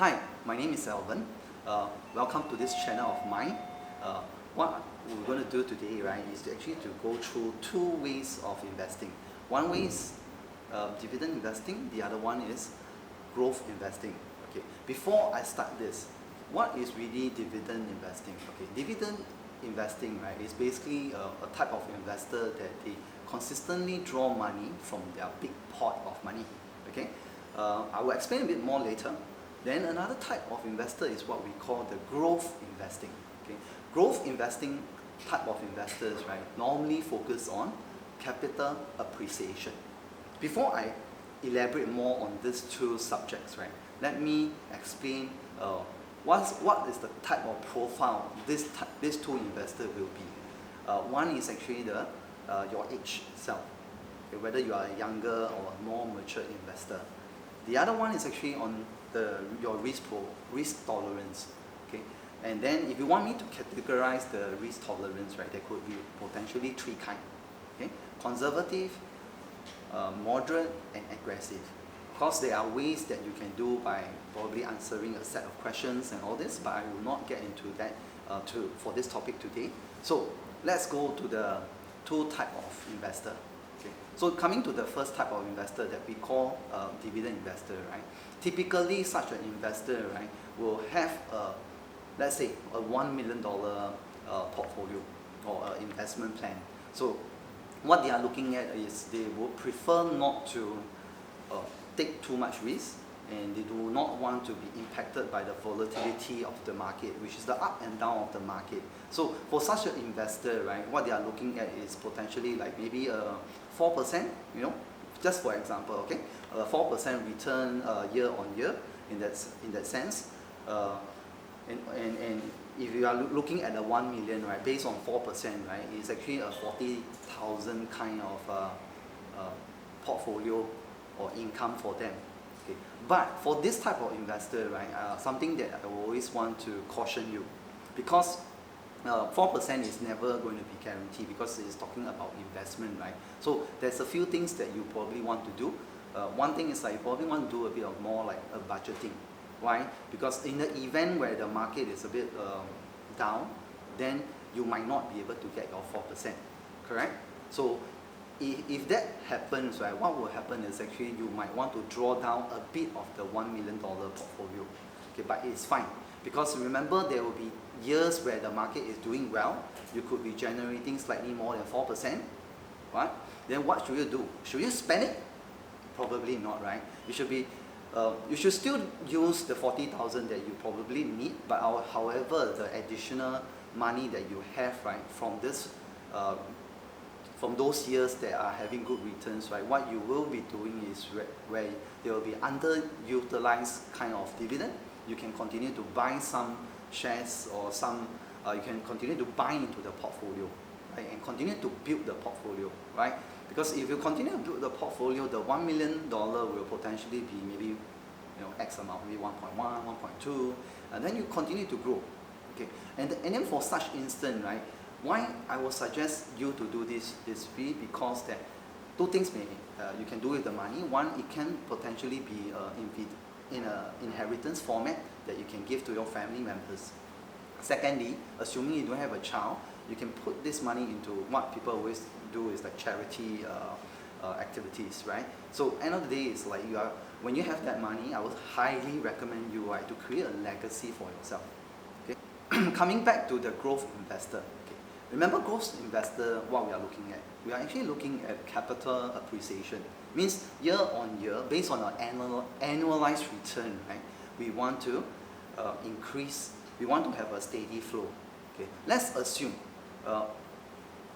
Hi, my name is Alvan. Welcome to this channel of mine. What we're going to do today, right, is actually to go through two ways of investing. One way is dividend investing. The other one is growth investing. Okay. Before I start this, what is really dividend investing? Okay, dividend investing, right, is basically a type of investor that they consistently draw money from their big pot of money. Okay. I will explain a bit more later. Then another type of investor is what we call the growth investing. Okay? Growth investing type of investors, right, normally focus on capital appreciation. Before I elaborate more on these two subjects, right, let me explain what is the type of profile these two investors will be. One is actually your age itself, okay, whether you are a younger or a more mature investor. The other one is actually on your risk tolerance, okay. And then if you want me to categorize the risk tolerance, right, there could be potentially three kinds, okay. Conservative, moderate, and aggressive. Of course, there are ways that you can do by probably answering a set of questions and all this, but I will not get into that for this topic today. So let's go to the two type of investor. Okay. So coming to the first type of investor that we call dividend investor, right? Typically, such an investor, right, will have let's say a $1 million portfolio or investment plan. So what they are looking at is they would prefer not to take too much risk, and they do not want to be impacted by the volatility of the market, which is the up and down of the market. So for such an investor, right, what they are looking at is potentially like maybe 4%, you know, just for example, okay, 4% return year on year in that sense, and if you are looking at the 1 million, right, based on 4%, right, it's actually a 40,000 kind of portfolio or income for them. Okay. But for this type of investor, right, something that I always want to caution you, because 4% is never going to be guaranteed because it's talking about investment, right? So there's a few things that you probably want to do. One thing is like you probably want to do a bit of more like a budgeting. Why? Because in the event where the market is a bit down, then you might not be able to get your 4%, correct? So if that happens, right, what will happen is actually you might want to draw down a bit of the $1 million portfolio. Okay, but it's fine, because remember there will be years where the market is doing well, you could be generating slightly more than 4%, right? Then what should you do? Should you spend it? Probably not, right? You should still use the 40,000 that you probably need, but however, the additional money that you have, right, from those years that are having good returns, right, what you will be doing is where there will be underutilized kind of dividend, you can continue to buy some shares or you can continue to buy into the portfolio, right, and continue to build the portfolio, right? Because if you continue to build the portfolio, the $1 million will potentially be maybe, you know, X amount, maybe 1.1, 1.2, and then you continue to grow. Okay, and then for such instance, right, why I will suggest you to do this is really because that two things maybe you can do with the money. One, it can potentially be in an inheritance format that you can give to your family members. Secondly, assuming you don't have a child, you can put this money into what people always do is like charity activities, right? So end of the day, it's like when you have that money, I would highly recommend you, right, to create a legacy for yourself. Okay. Coming back to the growth investor. Okay. Remember, growth investor, what we are looking at? We are actually looking at capital appreciation. Means year on year, based on our annualized return, right? We want to increase. We want to have a steady flow. Okay. Let's assume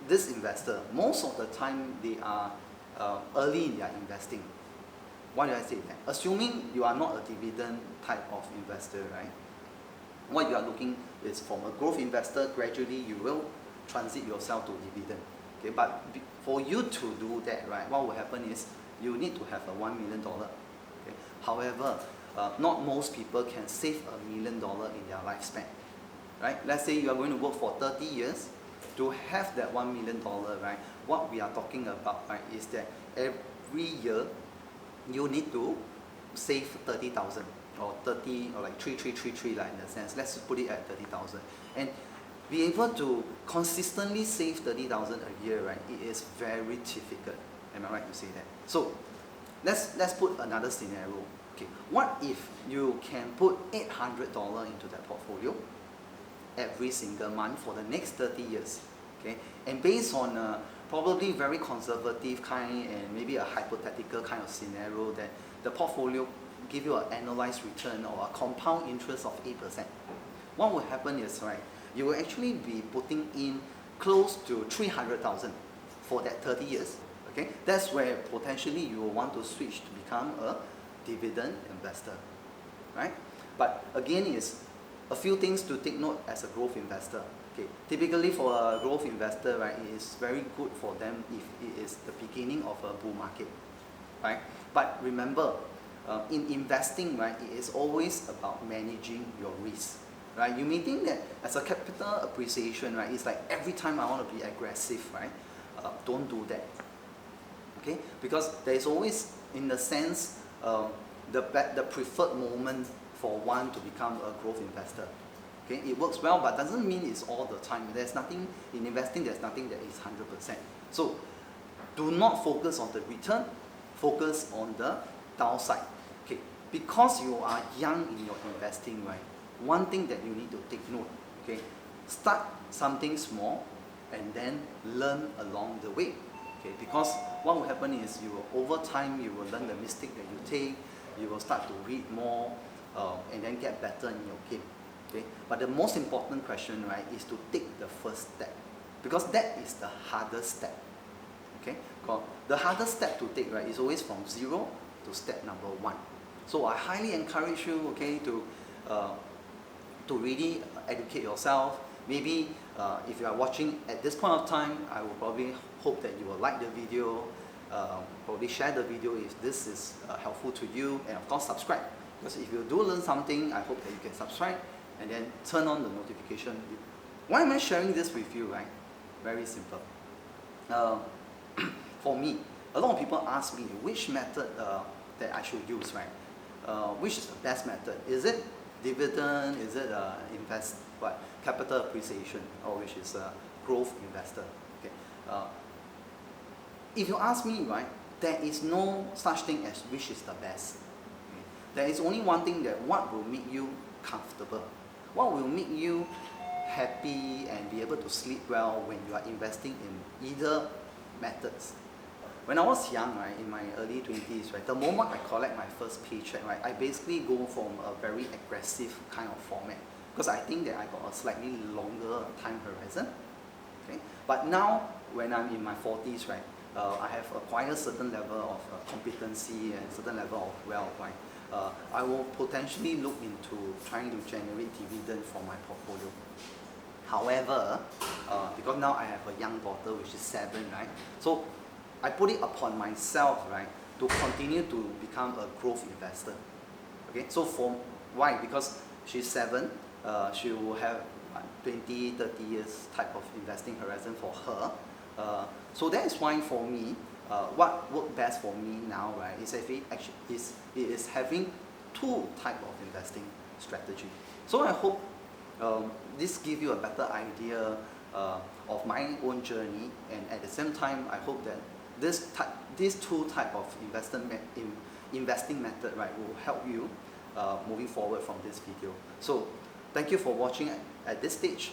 this investor, most of the time they are early in their investing. Why do I say that? Assuming you are not a dividend type of investor, right? What you are looking is from a growth investor, gradually you will transit yourself to dividend. Okay, but for you to do that, right, what will happen is you need to have a $1 million. Okay? However, not most people can save $1 million in their lifespan. Right? Let's say you are going to work for 30 years. To have that $1 million, right, what we are talking about, right, is that every year you need to save 30,000. or 30 or like 3333 like in a sense, let's put it at 30,000, and be able to consistently save 30,000 a year, right? It is very difficult. Am I right to say that? So let's put another scenario. Okay, what if you can put $800 into that portfolio every single month for the next 30 years? Okay, and based on a probably very conservative kind and maybe a hypothetical kind of scenario, that the portfolio give you an annualized return or a compound interest of 8%. What will happen is, right, you will actually be putting in close to 300,000 for that 30 years. Okay, that's where potentially you will want to switch to become a dividend investor, right? But again, is a few things to take note as a growth investor. Okay, typically for a growth investor, right, it is very good for them if it is the beginning of a bull market, right? But remember, in investing, right, it is always about managing your risk, right? You may think that as a capital appreciation, right, it's like every time I want to be aggressive, right? Don't do that, okay? Because there is always, in the sense, the preferred moment for one to become a growth investor. Okay, it works well, but doesn't mean it's all the time. There's nothing in investing. There's nothing that is 100%. So, do not focus on the return. Focus on the downside. Okay, because you are young in your investing, right? One thing that you need to take note. Okay, start something small, and then learn along the way. Okay, because what will happen is you will, over time, you will learn the mistake that you take. You will start to read more, and then get better in your game. Okay? But the most important question, right, is to take the first step, because that is the hardest step. Okay? The hardest step to take, right, is always from 0 to step number 1. So I highly encourage you, okay, to really educate yourself. Maybe if you are watching at this point of time, I will probably hope that you will like the video, probably share the video if this is helpful to you, and of course subscribe. Because if you do learn something, I hope that you can subscribe and then turn on the notification. Why am I sharing this with you, right? Very simple. For me, a lot of people ask me which method that I should use, right? Which is the best method? Is it dividend? Is it capital appreciation, or which is a growth investor? Okay. If you ask me, right, there is no such thing as which is the best. Okay? There is only one thing, that what will make you comfortable, what will make you happy and be able to sleep well when you are investing in either methods. When I was young, right, in my early 20s, right, the moment I collect my first paycheck, right, I basically go from a very aggressive kind of format, because I think that I got a slightly longer time horizon. Okay? But now, when I'm in my 40s, right, I have acquired a certain level of competency and certain level of wealth, right? I will potentially look into trying to generate dividend from my portfolio. However, because now I have a young daughter, which is 7, right? So I put it upon myself, right, to continue to become a growth investor. Okay, so why? Because she's 7, she will have 20, 30 years type of investing horizon for her. So that is why for me, what worked best for me now, right, is it is having 2 type of investing strategy. So I hope this gives you a better idea of my own journey, and at the same time, I hope that these 2 type of investing method, right, will help you moving forward from this video. So thank you for watching at this stage.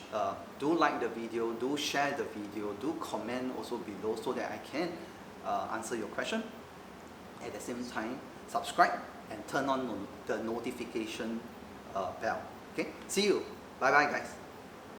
Do like the video, do share the video, do comment also below so that I can answer your question. At the same time, subscribe and turn on the notification bell. Okay, see you. Bye bye, guys.